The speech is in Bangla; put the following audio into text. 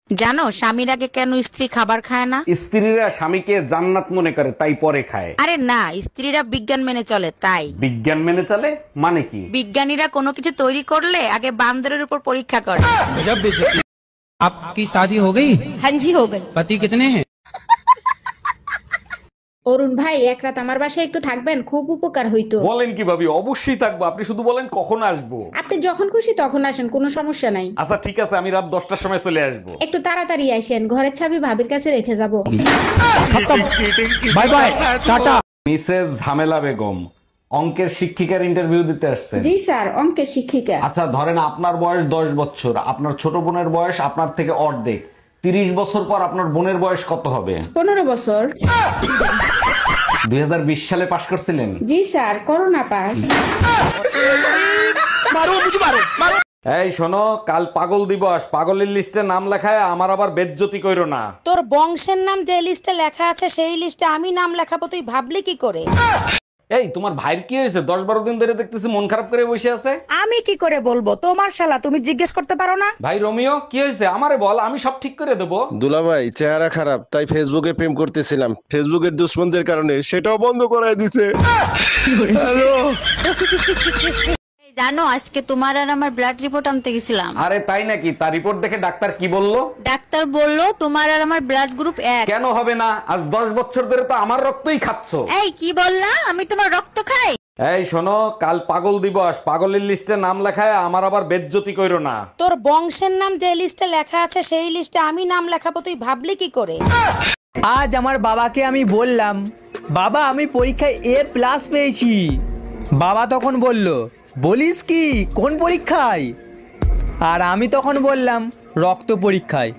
জানো স্বামীর আগে কেন স্ত্রী খাবার খায় না? স্ত্রীরা স্বামীকে জান্নাত মনে করে তাই পরে খায়। আরে না, স্ত্রীরা বিজ্ঞান মেনে চলে তাই। বিজ্ঞান মেনে চলে মানে কি? বিজ্ঞানীরা কোনো কিছু তৈরি করলে আগে বান্দরের উপর পরীক্ষা করে। आपकी शादी हो गई? हाँ जी हो गई। पति कितने हैं? অরুণ ভাই, এক রাত আমার বাসায় একটু থাকবেন, খুব উপকার হইতো। বলেন কি ভাবি, অবশ্যই থাকবো। আপনি শুধু বলেন কখন আসবো। আপনি যখন খুশি তখন আসেন, কোনো সমস্যা নাই। আচ্ছা ঠিক আছে, আমি রাত 10টার সময় চলে আসবো। একটু তাড়াতাড়ি আসেন, ঘরের চাবি ভাবির কাছে রেখে যাব। Bye bye Tata. মিসেস ঝামেলা বেগম অঙ্কের শিক্ষিকার ইন্টারভিউ দিতে আসছেন। জি স্যার, অঙ্কের শিক্ষিকা। আচ্ছা ধরেন আপনার বয়স 10 বছর, আপনার ছোট বোনের বয়স আপনার থেকে অর্ধেক। 30 বছর পর আপনার বোনের বয়স কত হবে? 15 বছর। 2020 সালে পাশ করছিলেন? জি স্যার, করোনা পাস। এই শোনো, কাল পাগল দিবস, পাগলের লিস্টে নাম লেখায় আমার আবার বেজ্জতি কইরো না। তোর বংশের নাম যে লিস্টে লেখা আছে সেই লিস্টে আমি নাম লেখাবো, তুই ভাবলি কি করে? এই তোমার ভাইয়ের কি হয়েছে? 10-12 দিন ধরে দেখতেছি মন খারাপ করে বসে আছে। আমি কি করে বলবো? তোমার শালা, তুমি জিজ্ঞেস করতে পারো না? ভাই রোমিও, কি হয়েছে আমারে বল, আমি সব ঠিক করে দেবো। দুলাভাই চেহারা খারাপ, তাই ফেসবুকে প্রেম করতেছিলাম, ফেসবুকের দুশ্মনদের কারণে সেটাও বন্ধ করায় দিছে। জানো আজকে তোমার আর আমার ব্লাড রিপোর্ট আনতে গেছিলাম। আরে তাই নাকি? তার রিপোর্ট দেখে ডাক্তার কি বললো? ডাক্তার বললো তোমার আর আমার ব্লাড গ্রুপ এক। কেন হবে না? আজ 10 বছর ধরে তো আমার রক্তই খাচ্ছ। এই কি বললা? আমি তোমার রক্ত খাই? এই শোনো, কাল পাগল দিবস, পাগলের লিস্টে নাম লেখায় আমার আবার বেজ্জতি কইরো না। তোর বংশের নাম যে লিস্টে লেখা আছে সেই লিস্টে আমি নাম লেখাবো, তুই ভাবলি কি করে? আজ আমার বাবাকে আমি বললাম, বাবা আমি পরীক্ষায় A+ পেয়েছি। বাবা তখন বলল, বলিস কি, কোন পরীক্ষায়? আর আমি তখন বললাম, রক্ত পরীক্ষায়।